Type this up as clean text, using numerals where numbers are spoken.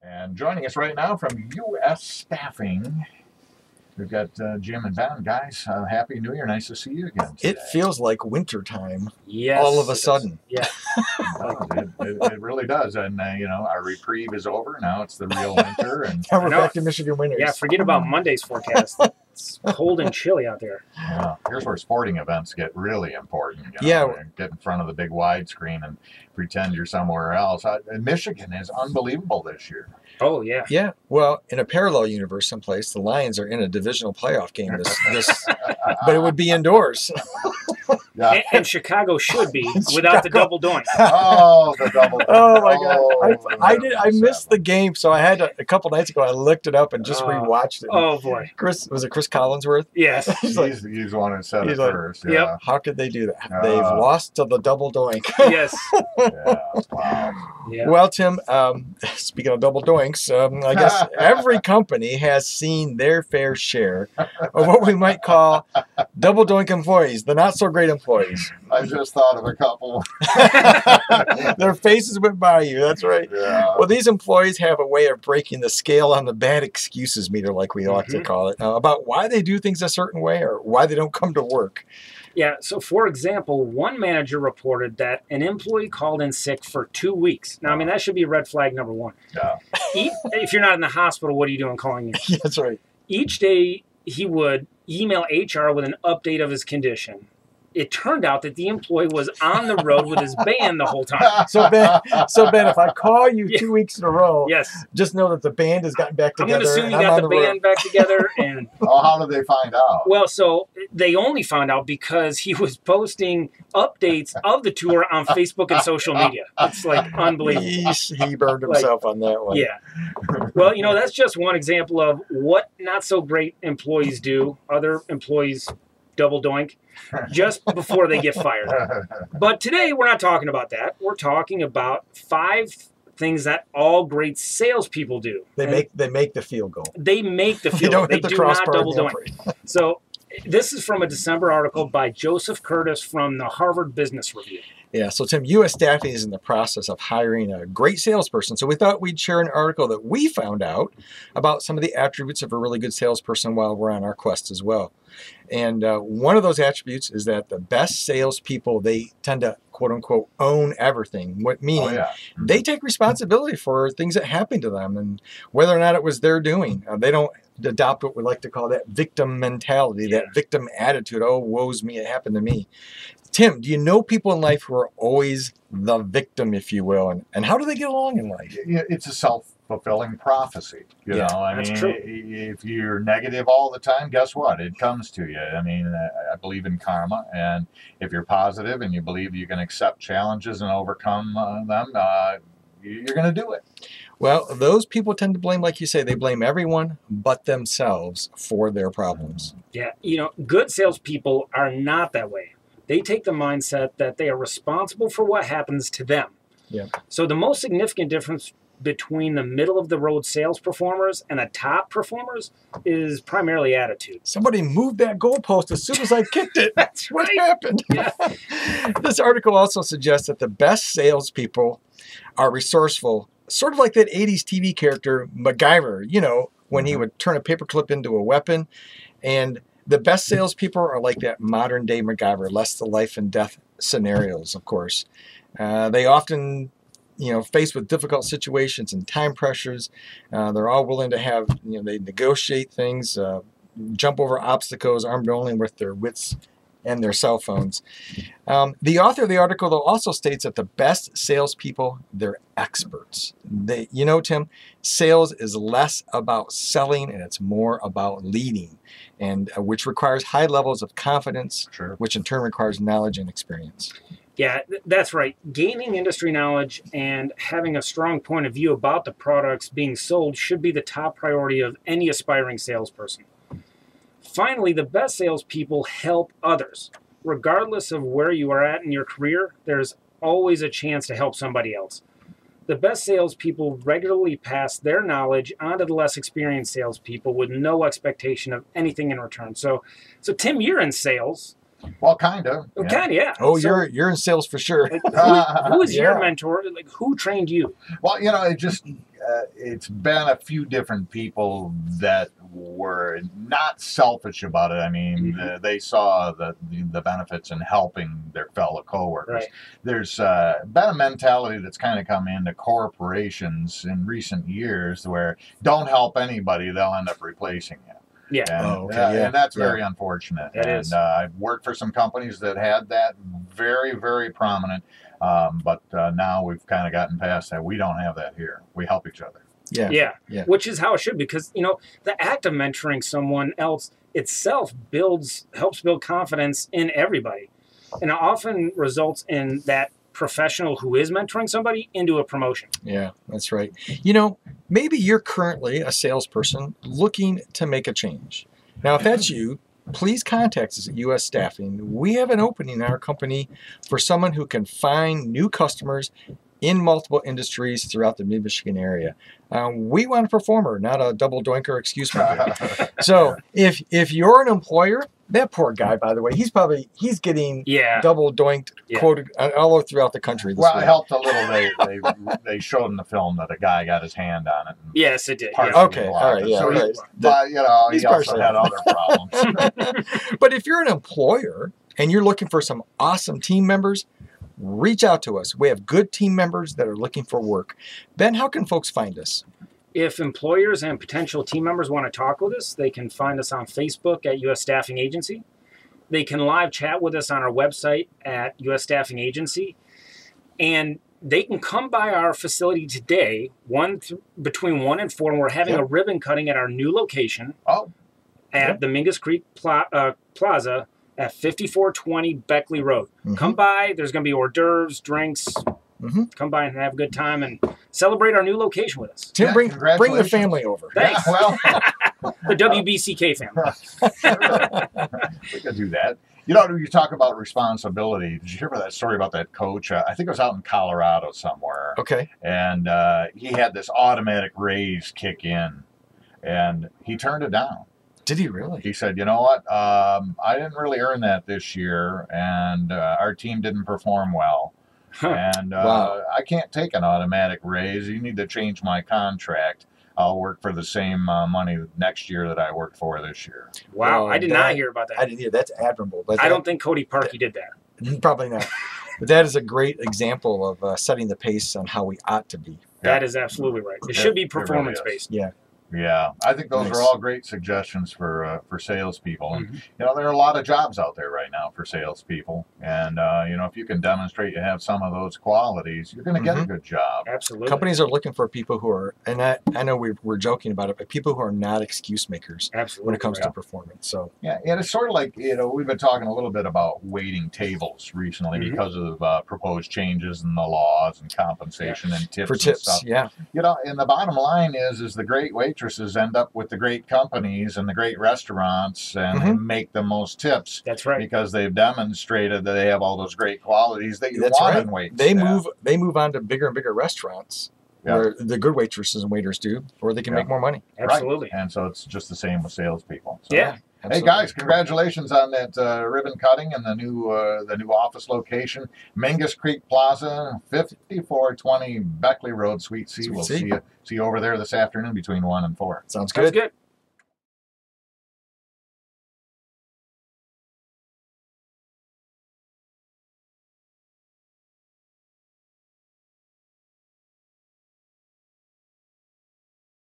And joining us right now from U.S. Staffing, we've got Jim and Ben. Guys, Happy New Year. Nice to see you again today. It feels like winter time. Yes. All of a sudden. Yeah. It really does. And, our reprieve is over. Now it's the real winter. And Now we're back to Michigan winters. Yeah, forget about Monday's forecast. It's cold and chilly out there. Yeah, here's where sporting events get really important. Yeah. Get in front of the big widescreen and pretend you're somewhere else. Michigan is unbelievable this year. Oh, yeah. Yeah. Well, in a parallel universe someplace, the Lions are in a divisional playoff game this but it would be indoors. Yeah. And Chicago should be without the double doink. Oh, the double doink. Oh my God! I missed the game, so I had a couple nights ago. I looked it up and just rewatched it. Oh boy! Was it Chris Collinsworth? Yes. He's the one who said it first. Yeah. Yep. How could they do that? They've lost to the double doink. Yes. Yeah. Wow. Yeah. Well, Tim, speaking of double doinks, I guess every company has seen their fair share of what we might call double doink employees, the not so great employees. I just thought of a couple. Their faces went by you. That's right. Yeah. Well, these employees have a way of breaking the scale on the bad excuses meter, like we like to call it, about why they do things a certain way or why they don't come to work. Yeah, so for example, one manager reported that an employee called in sick for 2 weeks. Now, I mean, that should be red flag number one. Yeah. If you're not in the hospital, what are you doing calling in? Yeah, that's right. Each day, he would email HR with an update of his condition. It turned out that the employee was on the road with his band the whole time. So Ben, if I call you 2 weeks in a row, yes, just know that the band has gotten back together. I'm going to assume you got the band back together. And how did they find out? Well, so they only found out because he was posting updates of the tour on Facebook and social media. It's like unbelievable. He burned himself on that one. Yeah. Well, that's just one example of what not so great employees do. Other employees double doink just before they get fired. But today we're not talking about that. We're talking about 5 things that all great salespeople do. They make the field goal. They make the field goal. They do not double doink. So this is from a December article by Joseph Curtis from the Harvard Business Review. Yeah, so Tim, U.S. Staffing is in the process of hiring a great salesperson. So we thought we'd share an article that we found out about some of the attributes of a really good salesperson while we're on our quest as well. And one of those attributes is that the best salespeople, they tend to, quote unquote, own everything. Meaning they take responsibility for things that happen to them and whether or not it was their doing. They don't adopt what we like to call that victim mentality, that victim attitude. Oh, woe's me, it happened to me. Tim, do you know people in life who are always the victim, if you will? And how do they get along in life? It's a self-fulfilling prophecy. You know, I mean, true. If you're negative all the time, guess what? It comes to you. I mean, I believe in karma. And if you're positive and you believe you can accept challenges and overcome them, you're going to do it. Well, those people tend to blame, like you say, they blame everyone but themselves for their problems. Yeah, good salespeople are not that way. They take the mindset that they are responsible for what happens to them. Yeah. So the most significant difference between the middle-of-the-road sales performers and the top performers is primarily attitude. Somebody moved that goalpost as soon as I kicked it. That's what right. happened. Yeah. This article also suggests that the best salespeople are resourceful, sort of like that 80s TV character MacGyver, when he would turn a paperclip into a weapon. And the best salespeople are like that modern-day MacGyver, less the life and death scenarios, of course. They often, faced with difficult situations and time pressures, they're all willing to have, they negotiate things, jump over obstacles, armed only with their wits and their cell phones. The author of the article, though, also states that the best salespeople, they're experts. Tim, sales is less about selling and it's more about leading, and which requires high levels of confidence, which in turn requires knowledge and experience. Yeah, that's right. Gaining industry knowledge and having a strong point of view about the products being sold should be the top priority of any aspiring salesperson. Finally, the best salespeople help others. Regardless of where you are at in your career, there's always a chance to help somebody else. The best salespeople regularly pass their knowledge onto the less experienced salespeople with no expectation of anything in return. So Tim, you're in sales. Well, kind of. Yeah. Kind of, yeah. Oh, so, you're in sales for sure. Like, who is your mentor? Like, who trained you? Well, it's been a few different people that were not selfish about it. I mean, they saw the benefits in helping their fellow coworkers. Right. There's been a mentality that's kind of come into corporations in recent years where don't help anybody, they'll end up replacing you. Yeah. And, and that's very unfortunate. It and is. I've worked for some companies that had that very, very prominent. But now we've kind of gotten past that. We don't have that here. We help each other. Yeah. Which is how it should be, because, you know, the act of mentoring someone else itself helps build confidence in everybody. And it often results in that professional who is mentoring somebody into a promotion. Yeah, that's right. You know, maybe you're currently a salesperson looking to make a change. Now, if that's you, please contact us at US Staffing. We have an opening in our company for someone who can find new customers in multiple industries throughout the Mid-Michigan area. We want a performer, not a double doinker excuse maker. So if you're an employer, that poor guy, by the way, he's getting double doinked, quoted all throughout the country. Well, it helped a little. They showed in the film that a guy got his hand on it. Yes, it did. Okay, all right, So but you know, he also had other problems. But if you're an employer and you're looking for some awesome team members, reach out to us. We have good team members that are looking for work. Ben, how can folks find us? If employers and potential team members want to talk with us, they can find us on Facebook at US Staffing Agency. They can live chat with us on our website at US Staffing Agency. And they can come by our facility today, between 1 and 4, and we're having a ribbon cutting at our new location at the Mingus Creek Plaza at 5420 Beckley Road. Come by. There's going to be hors d'oeuvres, drinks. Come by and have a good time and celebrate our new location with us. Tim, bring the family over. Thanks. Yeah, well, the WBCK family. We could do that. You know, you talk about responsibility. Did you hear about that story about that coach? I think it was out in Colorado somewhere. Okay. And he had this automatic raise kick in, and he turned it down. Did he really? He said, you know what, I didn't really earn that this year, and our team didn't perform well. And I can't take an automatic raise. You need to change my contract. I'll work for the same money next year that I worked for this year. Wow, I did not hear about that. I didn't hear. That's admirable. I don't think Cody Parkey did that. Probably not. But that is a great example of setting the pace on how we ought to be. That is absolutely right. It should be performance-based. Yeah. Yeah, I think those are all great suggestions for salespeople. And you know, there are a lot of jobs out there right now for salespeople. And you know, if you can demonstrate you have some of those qualities, you're going to get a good job. Absolutely. Companies are looking for people who are, and I know we're joking about it, but people who are not excuse makers. Absolutely. When it comes to performance. So yeah, and it's sort of like, you know, we've been talking a little bit about waiting tables recently because of proposed changes in the laws and compensation and tips for and tips. stuff. Yeah. You know, and the bottom line is the great waitresses end up with the great companies and the great restaurants and they make the most tips. That's right. Because they've demonstrated that they have all those great qualities that you want in waiters. They move on to bigger and bigger restaurants where the good waitresses and waiters do, or they can make more money. Absolutely. Right. And so it's just the same with salespeople. So, yeah. Hey guys, congratulations on that ribbon cutting and the new office location, Mingus Creek Plaza, 5420 Beckley Road, Suite C. We'll see you over there this afternoon between 1 and 4. Sounds good.